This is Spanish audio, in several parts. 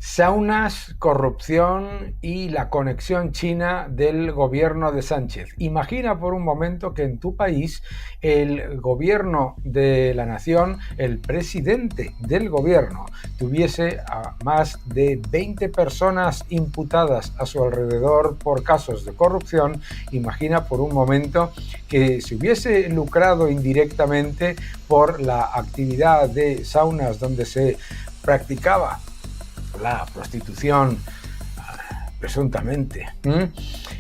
Saunas, corrupción y la conexión china del gobierno de Sánchez. Imagina por un momento que en tu país el gobierno de la nación, el presidente del gobierno, tuviese a más de 20 personas imputadas a su alrededor por casos de corrupción. Imagina por un momento que se hubiese lucrado indirectamente por la actividad de saunas donde se practicaba la prostitución presuntamente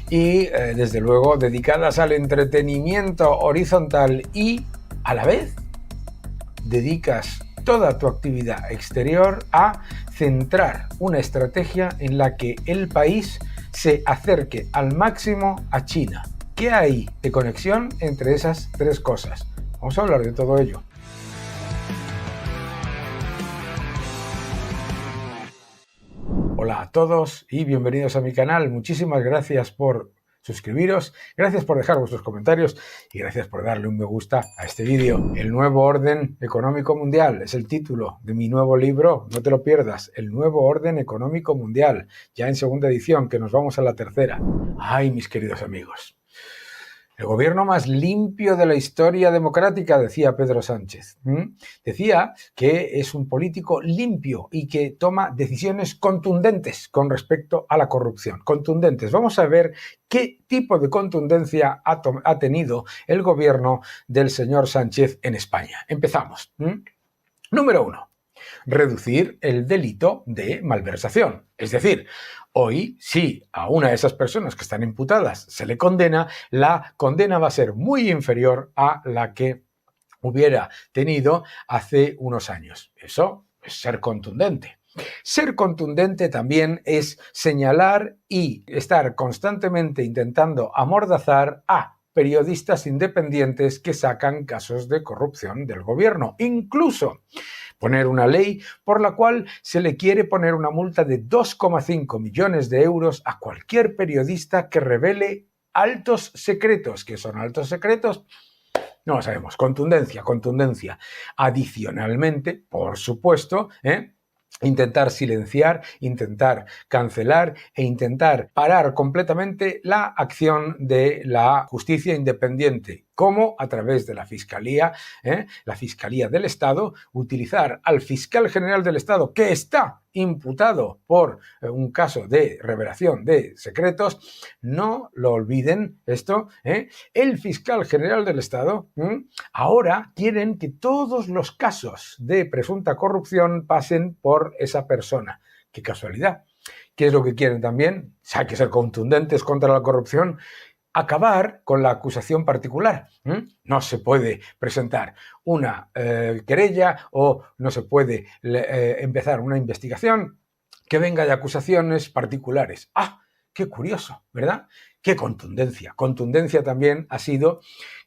y desde luego dedicadas al entretenimiento horizontal, y a la vez dedicas toda tu actividad exterior a centrar una estrategia en la que el país se acerque al máximo a China. ¿Qué hay de conexión entre esas tres cosas? Vamos a hablar de todo ello. Hola a todos y bienvenidos a mi canal. Muchísimas gracias por suscribiros, gracias por dejar vuestros comentarios y gracias por darle un me gusta a este vídeo. El nuevo orden económico mundial es el título de mi nuevo libro, no te lo pierdas, El nuevo orden económico mundial, ya en segunda edición, que nos vamos a la tercera. Ay, mis queridos amigos, el gobierno más limpio de la historia democrática, decía Pedro Sánchez. Decía que es un político limpio y que toma decisiones contundentes con respecto a la corrupción. Contundentes. Vamos a ver qué tipo de contundencia ha tenido el gobierno del señor Sánchez en España. Empezamos. Número 1. Reducir el delito de malversación. Es decir, hoy, si a una de esas personas que están imputadas se le condena, la condena va a ser muy inferior a la que hubiera tenido hace unos años. Eso es ser contundente. Ser contundente también es señalar y estar constantemente intentando amordazar a periodistas independientes que sacan casos de corrupción del gobierno. Incluso poner una ley por la cual se le quiere poner una multa de 2,5 millones de euros a cualquier periodista que revele altos secretos. ¿Qué son altos secretos? No lo sabemos. Contundencia, contundencia. Adicionalmente, por supuesto, intentar silenciar, intentar cancelar e intentar parar completamente la acción de la justicia independiente, como a través de la Fiscalía del Estado, utilizar al fiscal general del Estado, que está imputado por un caso de revelación de secretos. No lo olviden esto, el fiscal general del Estado, ahora quieren que todos los casos de presunta corrupción pasen por esa persona. ¡Qué casualidad! ¿Qué es lo que quieren también? Hay que ser contundentes contra la corrupción. Acabar con la acusación particular. No se puede presentar una querella o no se puede empezar una investigación que venga de acusaciones particulares. ¡Ah! ¡Qué curioso! ¿Verdad? ¡Qué contundencia! Contundencia también ha sido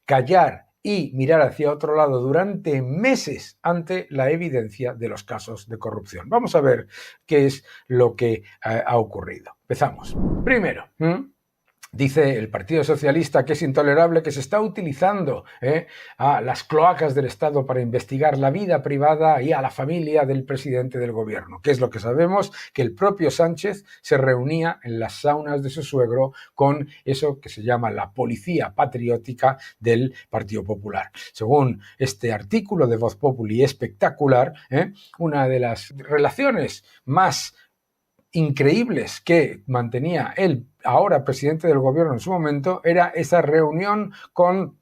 callar y mirar hacia otro lado durante meses ante la evidencia de los casos de corrupción. Vamos a ver qué es lo que ha ocurrido. Empezamos. Primero, dice el Partido Socialista que es intolerable que se está utilizando a las cloacas del Estado para investigar la vida privada y a la familia del presidente del gobierno. ¿Qué es lo que sabemos? Que el propio Sánchez se reunía en las saunas de su suegro con eso que se llama la policía patriótica del Partido Popular. Según este artículo de Voz Populi espectacular, una de las relaciones más increíbles que mantenía el ahora presidente del gobierno en su momento era esa reunión con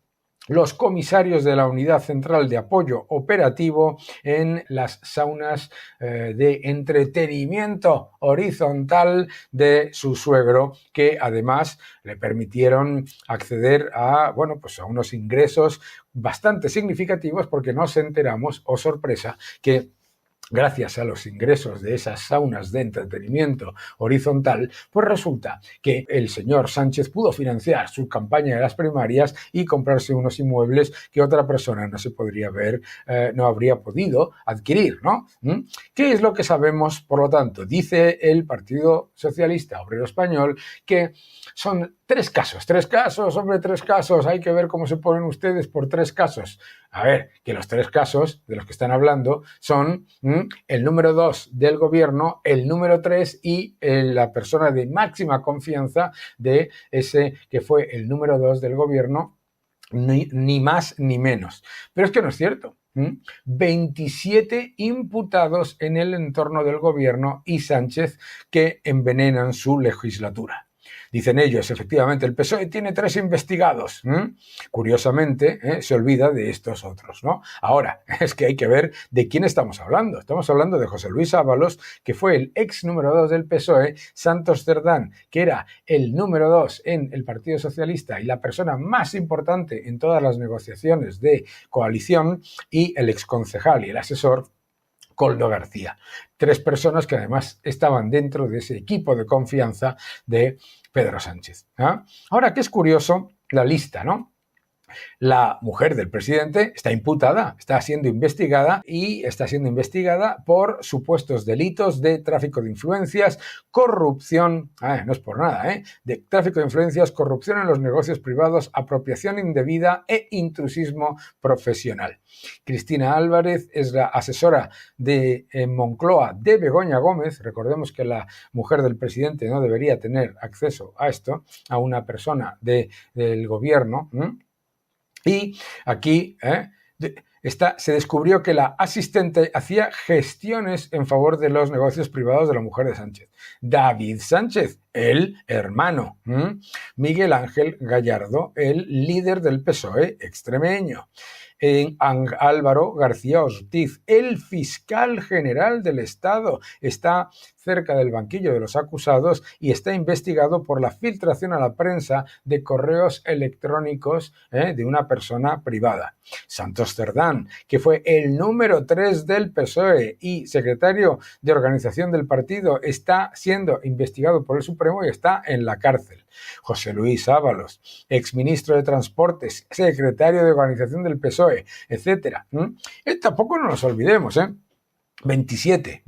los comisarios de la Unidad Central de Apoyo Operativo en las saunas de entretenimiento horizontal de su suegro, que además le permitieron acceder a, pues a unos ingresos bastante significativos, porque nos enteramos, oh sorpresa, que gracias a los ingresos de esas saunas de entretenimiento horizontal, pues resulta que el señor Sánchez pudo financiar su campaña de las primarias y comprarse unos inmuebles que otra persona no habría podido adquirir, ¿no? ¿Qué es lo que sabemos, por lo tanto? Dice el Partido Socialista Obrero Español que son tres casos, hay que ver cómo se ponen ustedes por tres casos. A ver, que los tres casos de los que están hablando son el número 2 del gobierno, el número 3 y la persona de máxima confianza de ese que fue el número 2 del gobierno, ni más ni menos. Pero es que no es cierto. 27 imputados en el entorno del gobierno y Sánchez que envenenan su legislatura. Dicen ellos, efectivamente, el PSOE tiene 3 investigados. Curiosamente, se olvida de estos otros, ¿no? Ahora, es que hay que ver de quién estamos hablando. Estamos hablando de José Luis Ábalos, que fue el ex número 2 del PSOE, Santos Cerdán, que era el número 2 en el Partido Socialista y la persona más importante en todas las negociaciones de coalición, y el exconcejal y el asesor Koldo García. 3 personas que además estaban dentro de ese equipo de confianza de Pedro Sánchez. Ahora, ¿qué es curioso? La lista, ¿no? La mujer del presidente está imputada, está siendo investigada por supuestos delitos de tráfico de influencias, corrupción, no es por nada, de tráfico de influencias, corrupción en los negocios privados, apropiación indebida e intrusismo profesional. Cristina Álvarez es la asesora de Moncloa de Begoña Gómez. Recordemos que la mujer del presidente no debería tener acceso a esto, a una persona del gobierno. Y aquí se descubrió que la asistente hacía gestiones en favor de los negocios privados de la mujer de Sánchez. David Sánchez, el hermano. Miguel Ángel Gallardo, el líder del PSOE extremeño. Álvaro García Ortiz, el fiscal general del Estado, está cerca del banquillo de los acusados y está investigado por la filtración a la prensa de correos electrónicos de una persona privada. Santos Cerdán, que fue el número 3 del PSOE y secretario de organización del partido, está siendo investigado por el Supremo y está en la cárcel. José Luis Ábalos, exministro de Transportes, secretario de organización del PSOE, etcétera. Tampoco nos olvidemos, 27,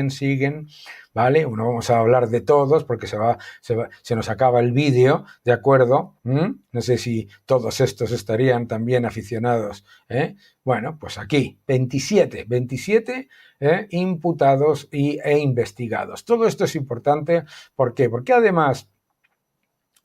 siguen, ¿vale? No vamos a hablar de todos porque se nos acaba el vídeo, ¿de acuerdo? No sé si todos estos estarían también aficionados, Bueno, pues aquí, 27 imputados e investigados. Todo esto es importante, ¿por qué? Porque además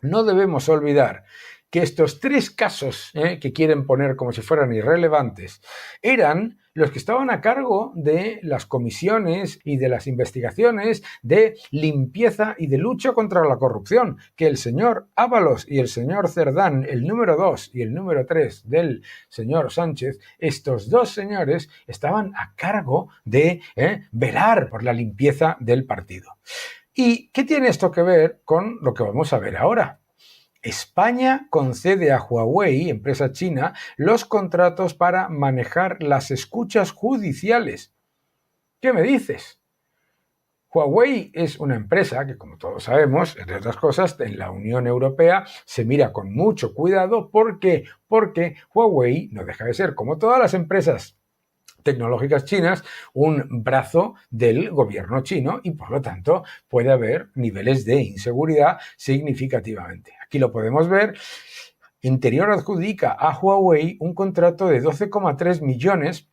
no debemos olvidar que estos 3 casos que quieren poner como si fueran irrelevantes eran los que estaban a cargo de las comisiones y de las investigaciones de limpieza y de lucha contra la corrupción, que el señor Ábalos y el señor Cerdán, el número 2 y el número 3 del señor Sánchez, estos 2 señores estaban a cargo de velar por la limpieza del partido. ¿Y qué tiene esto que ver con lo que vamos a ver ahora? España concede a Huawei, empresa china, los contratos para manejar las escuchas judiciales. ¿Qué me dices? Huawei es una empresa que, como todos sabemos, entre otras cosas, en la Unión Europea se mira con mucho cuidado. ¿Por qué? Porque Huawei no deja de ser, como todas las empresas tecnológicas chinas, un brazo del gobierno chino y por lo tanto puede haber niveles de inseguridad significativamente. Aquí lo podemos ver. Interior adjudica a Huawei un contrato de 12,3 millones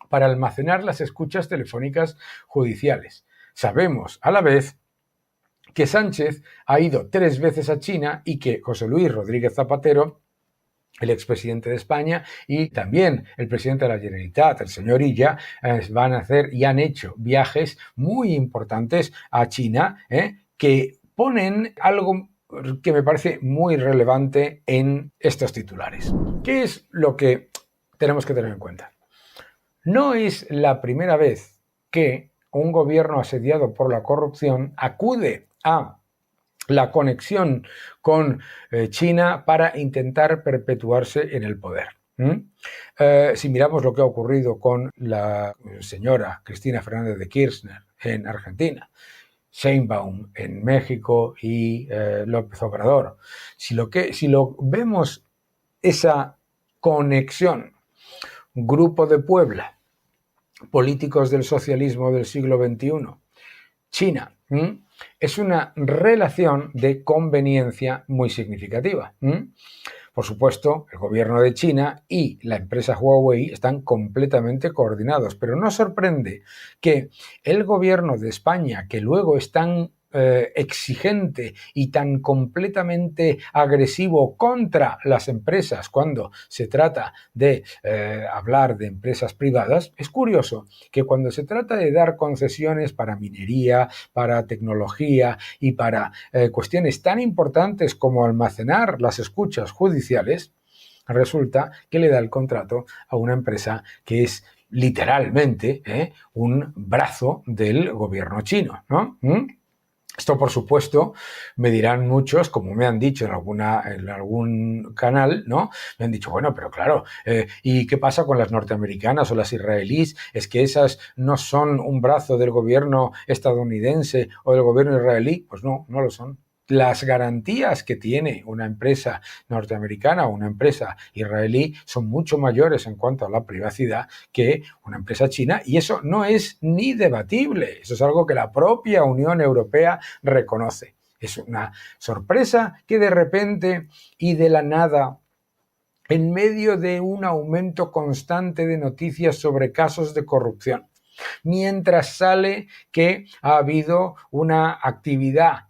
para almacenar las escuchas telefónicas judiciales. Sabemos a la vez que Sánchez ha ido 3 veces a China y que José Luis Rodríguez Zapatero, el expresidente de España, y también el presidente de la Generalitat, el señor Illa, van a hacer y han hecho viajes muy importantes a China, que ponen algo que me parece muy relevante en estos titulares. ¿Qué es lo que tenemos que tener en cuenta? No es la primera vez que un gobierno asediado por la corrupción acude a la conexión con China para intentar perpetuarse en el poder. Si miramos lo que ha ocurrido con la señora Cristina Fernández de Kirchner en Argentina, Sheinbaum en México y López Obrador, si lo vemos esa conexión, Grupo de Puebla, políticos del socialismo del siglo XXI, China, es una relación de conveniencia muy significativa. Por supuesto, el gobierno de China y la empresa Huawei están completamente coordinados, pero no sorprende que el gobierno de España, que luego es tan exigente y tan completamente agresivo contra las empresas cuando se trata de hablar de empresas privadas, es curioso que cuando se trata de dar concesiones para minería, para tecnología y para cuestiones tan importantes como almacenar las escuchas judiciales, resulta que le da el contrato a una empresa que es literalmente un brazo del gobierno chino, ¿no? Esto, por supuesto, me dirán muchos, como me han dicho en algún canal, ¿no? Me han dicho, bueno, pero claro, ¿y qué pasa con las norteamericanas o las israelíes? ¿Es que esas no son un brazo del gobierno estadounidense o del gobierno israelí? Pues no, no lo son. Las garantías que tiene una empresa norteamericana o una empresa israelí son mucho mayores en cuanto a la privacidad que una empresa china, y eso no es ni debatible. Eso es algo que la propia Unión Europea reconoce. Es una sorpresa que de repente y de la nada, en medio de un aumento constante de noticias sobre casos de corrupción, mientras sale que ha habido una actividad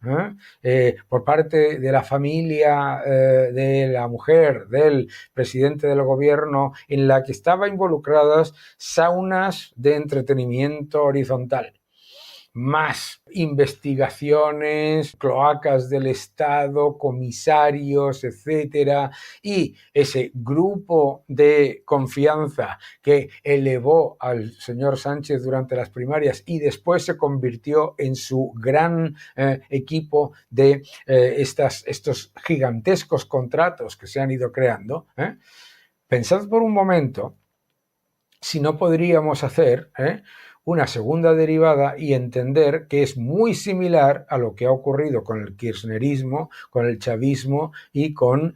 por parte de la familia de la mujer del presidente del gobierno en la que estaban involucradas saunas de entretenimiento horizontal, más investigaciones, cloacas del Estado, comisarios, etcétera, y ese grupo de confianza que elevó al señor Sánchez durante las primarias y después se convirtió en su gran equipo de estos gigantescos contratos que se han ido creando. Pensad por un momento si no podríamos hacer una segunda derivada y entender que es muy similar a lo que ha ocurrido con el kirchnerismo, con el chavismo y con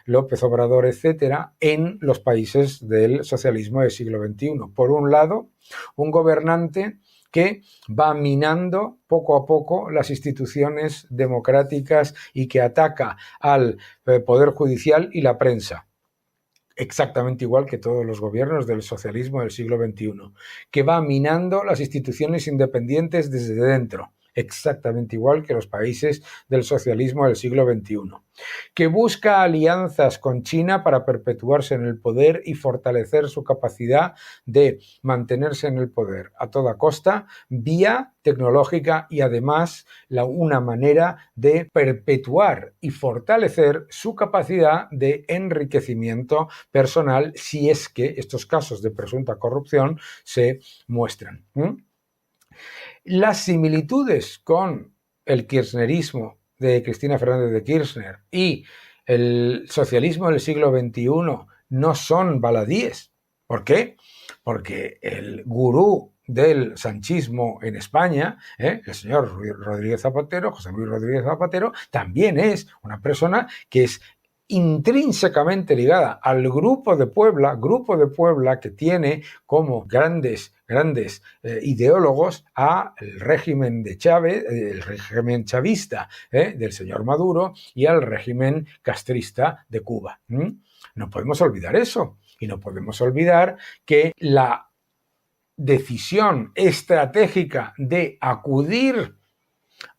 López Obrador, etcétera, en los países del socialismo del siglo XXI. Por un lado, un gobernante que va minando poco a poco las instituciones democráticas y que ataca al Poder Judicial y la prensa, exactamente igual que todos los gobiernos del socialismo del siglo XXI, que va minando las instituciones independientes desde dentro, exactamente igual que los países del socialismo del siglo XXI, que busca alianzas con China para perpetuarse en el poder y fortalecer su capacidad de mantenerse en el poder a toda costa, vía tecnológica, y además una manera de perpetuar y fortalecer su capacidad de enriquecimiento personal si es que estos casos de presunta corrupción se muestran. Las similitudes con el kirchnerismo de Cristina Fernández de Kirchner y el socialismo del siglo XXI no son baladíes. ¿Por qué? Porque el gurú del sanchismo en España, el señor Rodríguez Zapatero, José Luis Rodríguez Zapatero, también es una persona que es intrínsecamente ligada al Grupo de Puebla que tiene como grandes ideólogos al régimen de Chávez, el régimen chavista del señor Maduro, y al régimen castrista de Cuba. No podemos olvidar eso, y no podemos olvidar que la decisión estratégica de acudir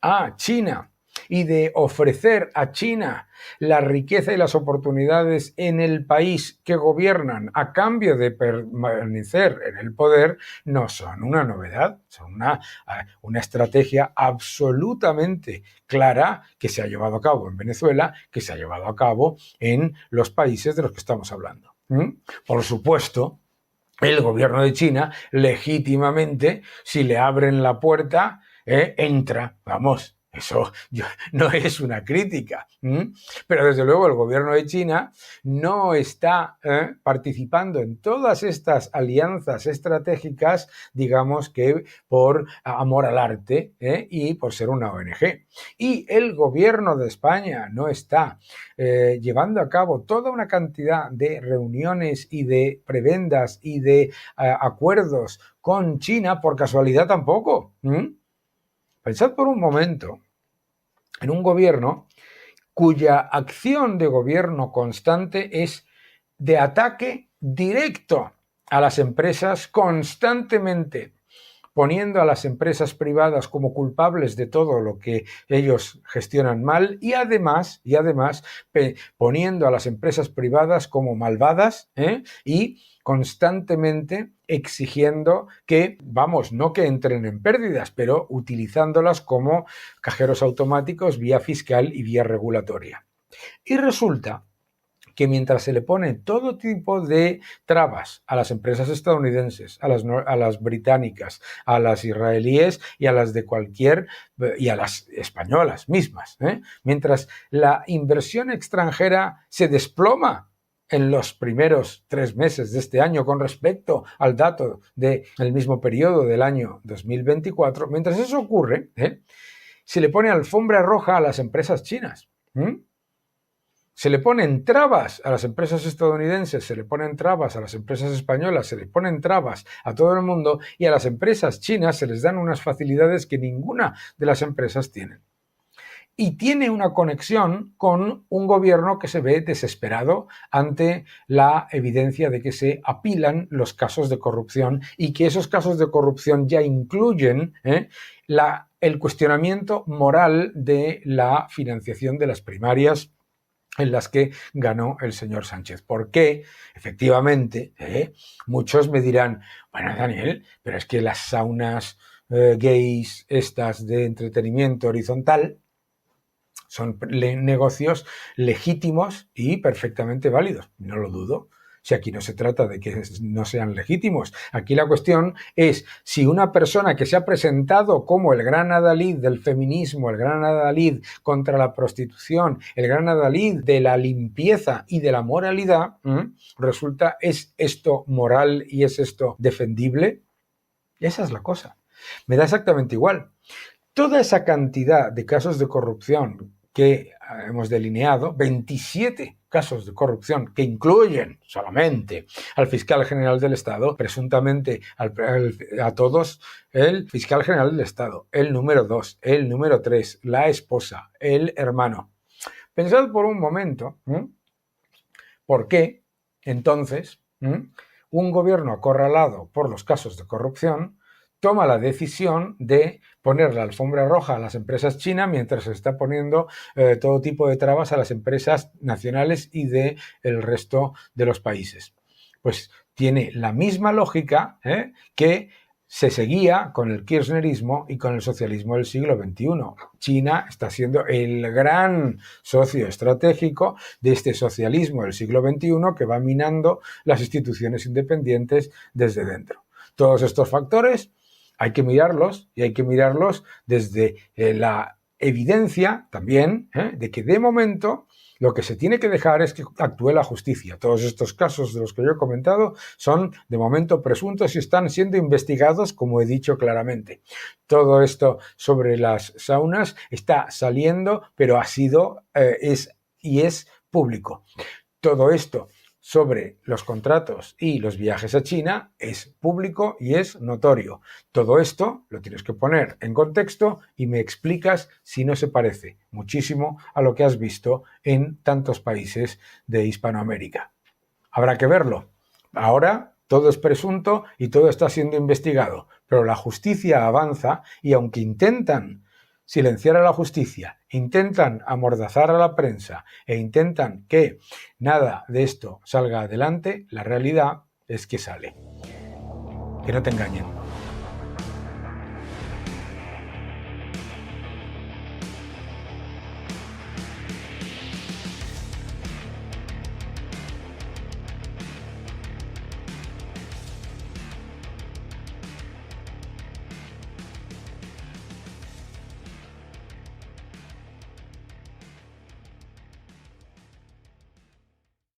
a China y de ofrecer a China la riqueza y las oportunidades en el país que gobiernan a cambio de permanecer en el poder no son una novedad, son una estrategia absolutamente clara que se ha llevado a cabo en Venezuela, que se ha llevado a cabo en los países de los que estamos hablando. Por supuesto, el gobierno de China legítimamente, si le abren la puerta, entra, vamos. Eso no es una crítica, pero desde luego el gobierno de China no está participando en todas estas alianzas estratégicas, digamos que por amor al arte y por ser una ONG. Y el gobierno de España no está llevando a cabo toda una cantidad de reuniones y de prebendas y de acuerdos con China por casualidad tampoco. Pensad por un momento en un gobierno cuya acción de gobierno constante es de ataque directo a las empresas constantemente, poniendo a las empresas privadas como culpables de todo lo que ellos gestionan mal y además poniendo a las empresas privadas como malvadas y constantemente exigiendo que, vamos, no que entren en pérdidas, pero utilizándolas como cajeros automáticos vía fiscal y vía regulatoria. Y resulta que mientras se le pone todo tipo de trabas a las empresas estadounidenses, a las británicas, a las israelíes y a las de y a las españolas mismas, mientras la inversión extranjera se desploma en los primeros 3 meses de este año con respecto al dato del mismo periodo del año 2024, mientras eso ocurre, se le pone alfombra roja a las empresas chinas. Se le ponen trabas a las empresas estadounidenses, se le ponen trabas a las empresas españolas, se le ponen trabas a todo el mundo y a las empresas chinas se les dan unas facilidades que ninguna de las empresas tienen. Y tiene una conexión con un gobierno que se ve desesperado ante la evidencia de que se apilan los casos de corrupción y que esos casos de corrupción ya incluyen el cuestionamiento moral de la financiación de las primarias en las que ganó el señor Sánchez. Porque, efectivamente, muchos me dirán, bueno, Daniel, pero es que las saunas gays, estas de entretenimiento horizontal, son negocios legítimos y perfectamente válidos. No lo dudo. Si aquí no se trata de que no sean legítimos. Aquí la cuestión es si una persona que se ha presentado como el gran adalid del feminismo, el gran adalid contra la prostitución, el gran adalid de la limpieza y de la moralidad, resulta, ¿es esto moral y es esto defendible? Esa es la cosa. Me da exactamente igual. Toda esa cantidad de casos de corrupción que hemos delineado, 27 casos de corrupción que incluyen solamente al fiscal general del Estado, presuntamente a todos, el fiscal general del Estado, el número 2, el número 3, la esposa, el hermano. Pensad por un momento, ¿por qué entonces un gobierno acorralado por los casos de corrupción toma la decisión de poner la alfombra roja a las empresas chinas mientras se está poniendo todo tipo de trabas a las empresas nacionales y del resto de los países? Pues tiene la misma lógica que se seguía con el kirchnerismo y con el socialismo del siglo XXI. China está siendo el gran socio estratégico de este socialismo del siglo XXI que va minando las instituciones independientes desde dentro. Todos estos factores hay que mirarlos y hay que mirarlos desde la evidencia también de que de momento lo que se tiene que dejar es que actúe la justicia. Todos estos casos de los que yo he comentado son de momento presuntos y están siendo investigados, como he dicho claramente. Todo esto sobre las saunas está saliendo, pero es público. Todo esto sobre los contratos y los viajes a China es público y es notorio. Todo esto lo tienes que poner en contexto y me explicas si no se parece muchísimo a lo que has visto en tantos países de Hispanoamérica. Habrá que verlo. Ahora todo es presunto y todo está siendo investigado, pero la justicia avanza y aunque intentan silenciar a la justicia, intentan amordazar a la prensa e intentan que nada de esto salga adelante, la realidad es que sale. Que no te engañen.